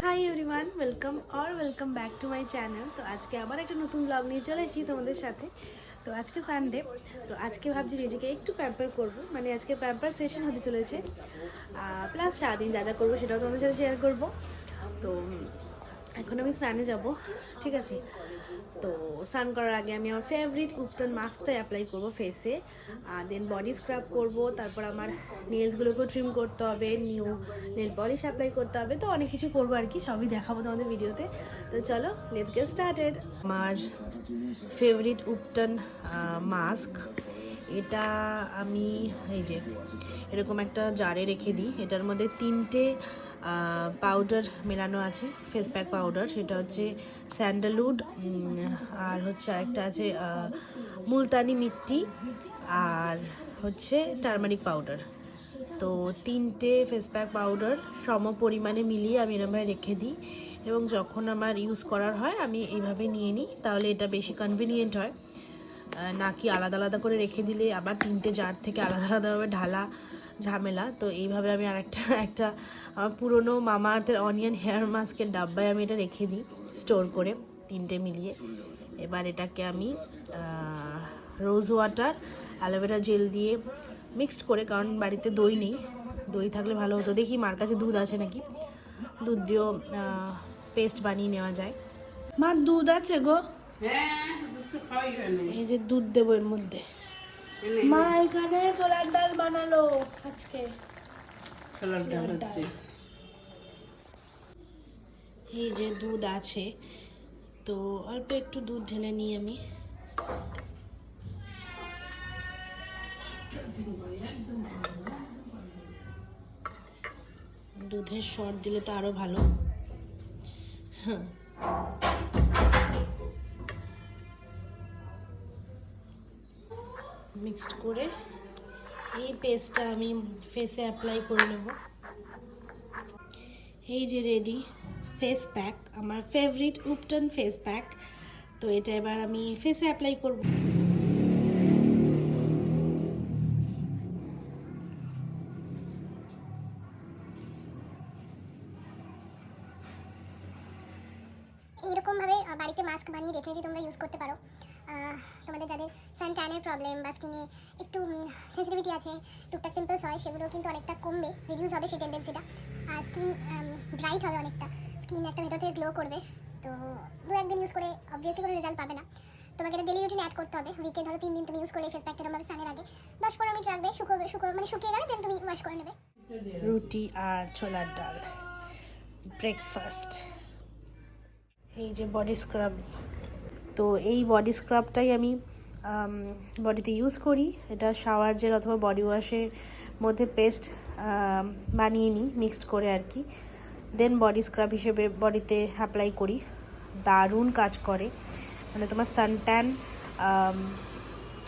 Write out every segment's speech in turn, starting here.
Hi everyone, welcome back to my channel. তো আজকে আবার একটা নতুন ব্লগ নিয়ে চলে এসেছি তোমাদের সাথে। তো আজকে সানডে, তো আজকে ভাবছি নিজেকে একটু প্যাম্পার করবো, মানে আজকে প্যাম্পার সেশন হতে চলেছে। প্লাস সারাদিন যা যা করবো সেটাও তোমাদের সাথে শেয়ার করবো। তো এখন আমি স্নানে যাব, ঠিক আছে। তো স্নান করার আগে আমি আমার ফেভারিট উবটান মাস্কটা অ্যাপ্লাই করবো ফেসে, দেন বডি স্ক্রাব করব, তারপর আমার নেলসগুলোকেও ট্রিম করতে হবে, নিউ নেল পলিশ অ্যাপ্লাই করতে হবে, তো অনেক কিছু করবো আর কি, সবই দেখাবো তোমাদের ভিডিওতে। তো চলো, লেটস গেট স্টার্টেড। আমার ফেভারিট উবটান মাস্ক, এটা আমি এই যে এরকম একটা জারে রেখে দিই। এটার মধ্যে 3টে পাউডার মেলানো আছে, ফেস প্যাক পাউডার। সেটা হচ্ছে স্যান্ডালউড, আর হচ্ছে আরেকটা আছে মুলতানি মিট্টি, আর হচ্ছে টারমারিক পাউডার। তো 3টে ফেস প্যাক পাউডার সম পরিমাণে মিলিয়ে আমি এরমভাবে রেখে দিই, এবং যখন আমার ইউজ করার হয় আমি এইভাবে নিয়ে নিই, তাহলে এটা বেশি কনভিনিয়েন্ট হয়। নাকি আলাদা আলাদা করে রেখে দিলে আবার 3টে জার থেকে আলাদা আলাদাভাবে ঢালা ঝামেলা। তো এইভাবে আমি একটা আমার পুরনো মামা আর্থের অনিয়ন হেয়ার মাস্কের ডাব্বায় আমি এটা রেখে দিই স্টোর করে, 3টে মিলিয়ে। এবার এটাকে আমি রোজ ওয়াটার, অ্যালোভেরা জেল দিয়ে মিক্সড করে, কারণ বাড়িতে দই নেই, দই থাকলে ভালো হতো। দেখি মার কাছে দুধ আছে নাকি, দুধ দিয়েও পেস্ট বানিয়ে নেওয়া যায়। মার দুধ আছে গো? এই যে দুধ দেবো এর মধ্যে। মা এখানে ছোলার ডাল বানালো আজকে, ছোলার ডাল। এই যে দুধ আছে, তো অল্প একটু দুধ ঢেলে নিই আমি। দুধের শর্ট দিলে তো আরো ভালো। হ্যাঁ, মিক্সড করে এই পেস্টটা আমি ফেসে অ্যাপ্লাই করে নেব। এই যে রেডি ফেস প্যাক, আমার ফেভারিট উবটান ফেস প্যাক। তো এটা এবার আমি ফেসে অ্যাপ্লাই করব। এইরকমভাবে বাড়িতে মাস্ক বানিয়ে রেখে যদি তোমরা ইউজ করতে পারো, তোমাদের যাদের সান ট্যানের প্রবলেম বা স্কিনে একটু সেন্সিটিভিটি আছে, টুকটাক পিম্পলস হয়, সেগুলো কিন্তু অনেকটা কমবে, রিডিউস হবে সেই টেন্ডেন্সিটা। আর স্কিন ব্রাইট হবে অনেকটা, স্কিন একটা ভেতর থেকে গ্লো করবে। তো 2-1 দিন ইউজ করে অবভিয়াসলি কোনো রেজাল্ট পাবে না, তোমাকে এটা ডেলি রুটিনে অ্যাড করতে হবে। উইকে ধরো 3 দিন তুমি ইউজ করলে ফেস প্যাকটা তোমার স্নানের আগে 10-15 মিনিট রাখবে, মানে শুকিয়ে গেলে দেন তুমি ওয়াশ করে নেবে। রুটি আর ছোলার ডাল ব্রেকফাস্ট। এই যে বডি স্ক্রাব, তো এই বডি স্ক্রাবটাই আমি বডিতে ইউজ করি। এটা শাওয়ার জেল অথবা বডি ওয়াশের মধ্যে পেস্ট বানিয়ে নিই মিক্সড করে আর কি, দেন বডি স্ক্রাব হিসেবে বডিতে অ্যাপ্লাই করি। দারুণ কাজ করে, মানে তোমার সানট্যান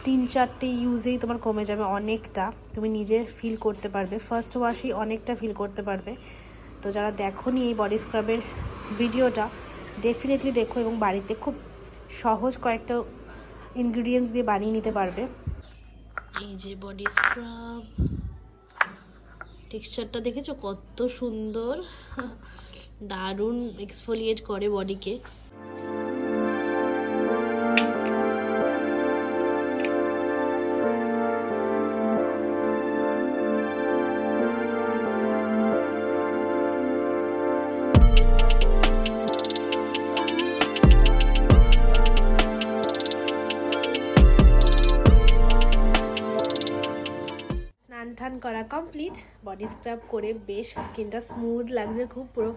3-4টে ইউজেই তোমার কমে যাবে অনেকটা, তুমি নিজে ফিল করতে পারবে, ফার্স্ট ওয়াশই অনেকটা ফিল করতে পারবে। তো যারা দেখোনি এই বডি স্ক্রাবের ভিডিওটা, ডেফিনেটলি দেখো, এবং বাড়িতে খুব সহজ কয়েকটা ইনগ্রিডিয়েন্টস দিয়ে বানিয়ে নিতে পারবে। এই যে বডি স্ক্রাব, টেক্সচারটা দেখেছো কত সুন্দর, দারুণ এক্সফোলিয়েট করে বডিকে। স্নান করা কমপ্লিট, বডি স্ক্রাব করে বেশ স্কিনটা স্মুথ লাগছে খুব, পুরো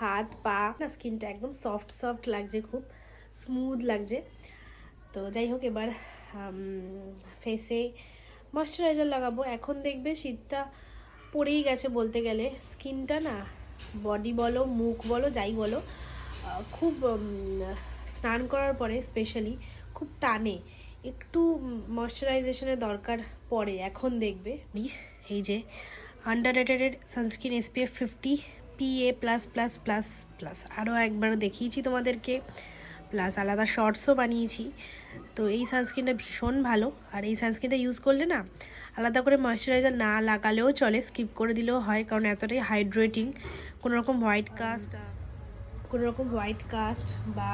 হাত পা না স্কিনটা একদম সফট লাগছে, খুব স্মুথ লাগছে। তো যাই হোক, এবার ফেসে ময়শ্চারাইজার লাগাবো। এখন দেখবে শীতটা পড়েই গেছে বলতে গেলে, স্কিনটা না, বডি বলো মুখ বলো যাই বলো, খুব স্নান করার পরে স্পেশালি খুব টানে, একটু ময়শ্চারাইজেশনের দরকার পড়ে এখন দেখবে। এই যে under rated sunscreen SPF 50 PA++++, আরও একবার দেখিয়েছি তোমাদেরকে, প্লাস আলাদা শর্টসও বানিয়েছি। তো এই সানস্ক্রিনটা ভীষণ ভালো, আর এই সানস্ক্রিনটা ইউজ করলে না আলাদা করে ময়েশ্চারাইজার না লাগালেও চলে, স্কিপ করে দিলেও হয়, কারণ এতটাই হাইড্রেটিং। কোনো রকম হোয়াইট কাস্ট বা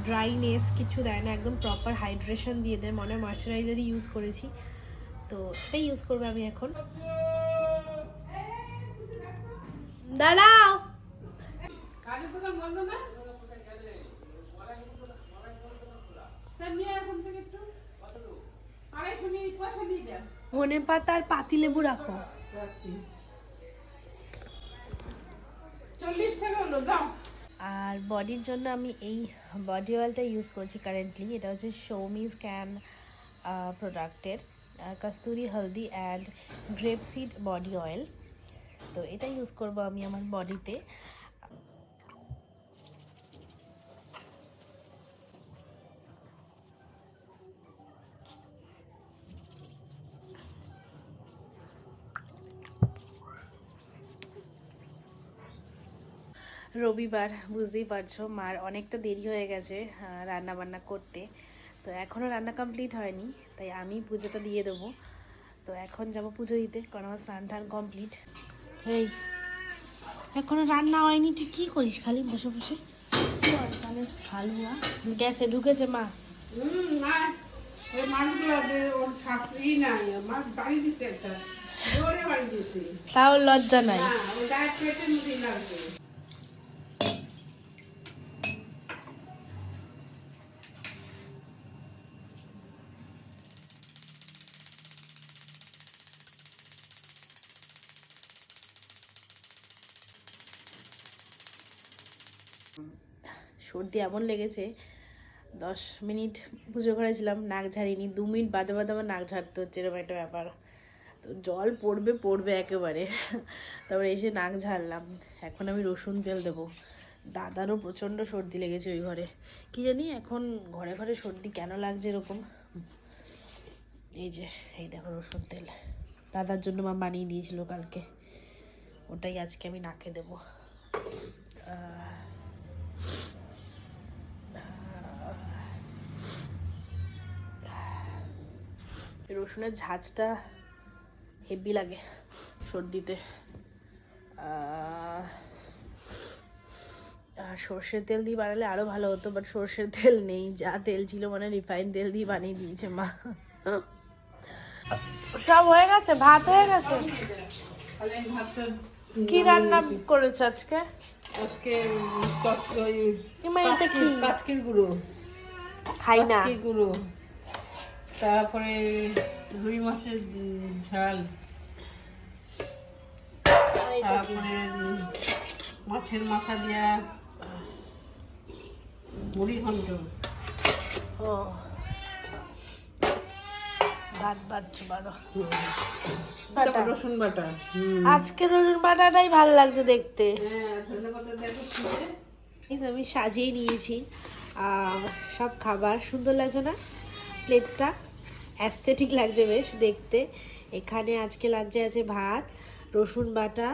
ড্রাইনেস কিছু দেয় না, একদম প্রপার হাইড্রেশন দিয়ে দেয়, মনে হয় ময়েশ্চারাইজারই ইউজ করেছি। তো এটাই ইউজ করবো আমি এখন। দাঁড়াও, ধনে পাতা আর পাতি লেবু রাখো। আর বডির জন্য আমি এই বডি অয়েলটা ইউজ করছি কারেন্টলি। এটা হচ্ছে শৌমি স্ক্যান প্রোডাক্টের Kasturi haldi and grape seed body oil. তো এটা ইউজ করব আমি আমার বডিতে। রবিবার, বুঝতেই পারছো, মার অনেকটা দেরি হয়ে গেছে রান্না বান্না করতে। তো এখনও রান্না কমপ্লিট হয়নি, তাই আমি পুজোটা দিয়ে দেবো। তো এখন যাব পুজো দিতে, কারণ আমার স্নান টান কমপ্লিট। এই এখনো রান্না হয়নি, তুই কী করিস খালি বসে বসে? হালুয়া গ্যাসে ঢুকেছে মা। তাও লজ্জা নাই। সর্দি এমন লেগেছে, 10 মিনিট পুজো করেছিলাম, নাক ঝাড়িনি, 2 মিনিট বাদে বাদে আমার নাক ঝাড়তে হচ্ছে, এরকম একটা ব্যাপার। তো জল পড়বে একেবারে, তারপরে এসে নাক ঝাড়লাম। এখন আমি রসুন তেল দেবো। দাদারও প্রচণ্ড সর্দি লেগেছে ওই ঘরে, কি জানি এখন ঘরে ঘরে সর্দি কেন লাগছে এরকম। এই দেখো রসুন তেল, দাদার জন্য মা বানিয়ে দিয়েছিল কালকে, ওটাই আজকে আমি নাকে দেবো। রসুনের ঝাঁঝটা হেভি লাগে সর্দিতে। সর্ষের তেল দিয়ে বানালে আরও ভালো হতো, বাট সর্ষের তেল নেই, যা তেল ছিল মানে রিফাইন তেল দিয়ে বানিয়ে দিয়েছে মা। সব হয়ে গেছে, ভাত হয়ে গেছে। কি রান্না করেছ আজকে? এটা কি? কাচকির গুঁড়ো খাই না। গুঁড়ো, তারপরে রুই মাছের ঝাল, তারপরে মাছের মাথা দিয়া মুড়ি ঘন্ট। ও ভাত বাড়ছো বারো। রসুন বাটা, আজকে রসুন বাটাটাই ভালো লাগছে দেখতে। হ্যাঁ ধন্যবাদ। আমি সাজিয়ে নিয়েছি সব খাবার, সুন্দর লাগছে না প্লেটটা? অ্যাস্থেটিক লাগছে বেশ দেখতে। এখানে আজকে লাঞ্চে আছে ভাত, রসুন বাটা,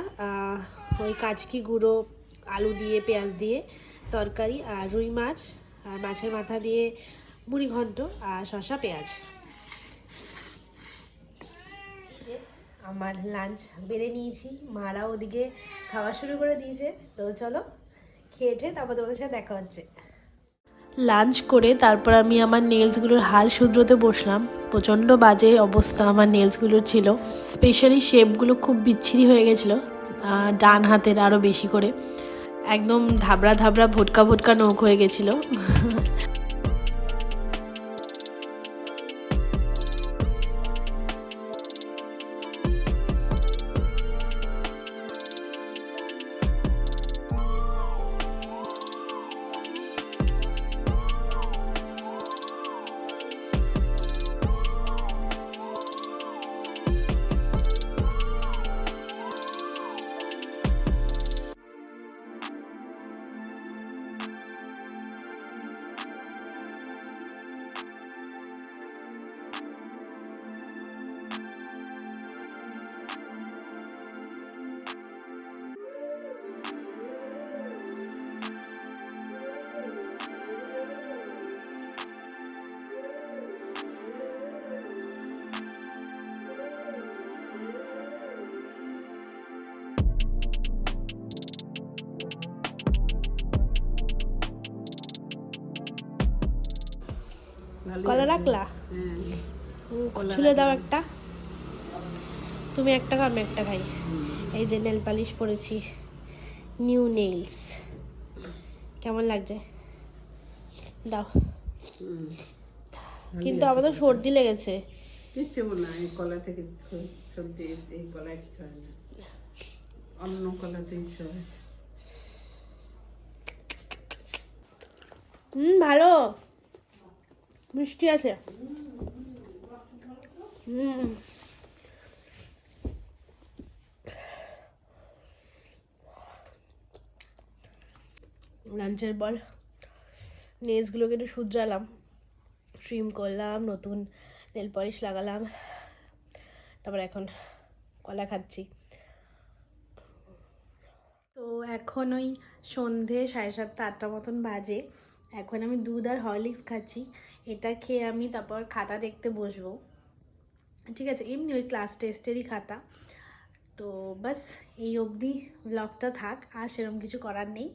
ওই কাচকি গুঁড়ো, আলু দিয়ে পেঁয়াজ দিয়ে তরকারি, আর রুই মাছ আর মাছের মাথা দিয়ে মুড়ি ঘন্ট, আর শসা পেঁয়াজ। আমার লাঞ্চ বেড়ে নিয়েছি, মারা ওদিকে খাওয়া শুরু করে দিয়েছে। তো চলো খেয়ে তারপর তোমাদের সাথে দেখা হচ্ছে। লাঞ্চ করে তারপর আমি আমার নেলসগুলোর হাল শুধরোতে বসলাম। প্রচণ্ড বাজে অবস্থা আমার নেলসগুলোর ছিল, স্পেশালি শেপগুলো খুব বিচ্ছিরি হয়ে গেছিলো, ডান হাতের আরও বেশি করে, একদম ধাবড়া ধাবড়া ভোটকা ভোটকা নখ হয়ে গেছিলো। ভালোই কলা আছে। রাখলা? হ্যাঁ। কলা ছুলে দাও রাখলাম। একটা, তুমি একটা খাও আমি একটা খাই। হুম। এই যে নেল পালিশ পরেছি, নিউ নেইলস, কেমন লাগছে দাও। হুম। ভালোই কিন্তু আছে আমাদের কলাটা। সর্দি লেগেছে। কিচ্ছু না, এই কলা থেকে সর্দি, এই কলায় কিছু হয় না, অন্য কলাতেই সব। ভালো মিষ্টি আছে। লাঞ্চের পর নেলসগুলোকে একটু শুধরালাম, ট্রিম করলাম, নতুন নেল পলিশ লাগালাম, তারপর এখন কলা খাচ্ছি। তো এখন ওই সন্ধে 7:30-8টা মতন বাজে। এখন আমি দুধ আর হরলিক্স খাচ্ছি। এটা খেয়ে আমি তারপর খাতা দেখতে বসবো, ঠিক আছে, এমনি ওই ক্লাস টেস্টেরই খাতা। তো বাস এই অবধি ব্লগটা থাক, আর সেরকম কিছু করার নেই।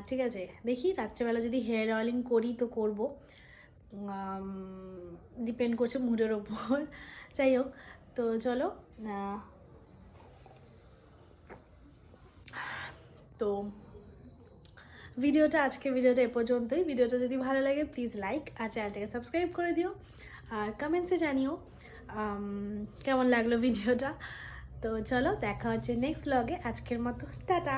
ঠিক আছে, দেখি রাত্রেবেলা যদি হেয়ার অয়েলিং করি তো করব, ডিপেন্ড করছে মুডের ওপর। যাই হোক, তো চলো, তো আজকের ভিডিওটা এ পর্যন্তই। ভিডিওটা যদি ভালো লাগে প্লিজ লাইক আর চ্যানেলটাকে সাবস্ক্রাইব করে দিও, আর কমেন্টসে জানিও কেমন লাগলো ভিডিওটা। তো চলো, দেখা হচ্ছে নেক্সট ব্লগে। আজকের মতো টাটা।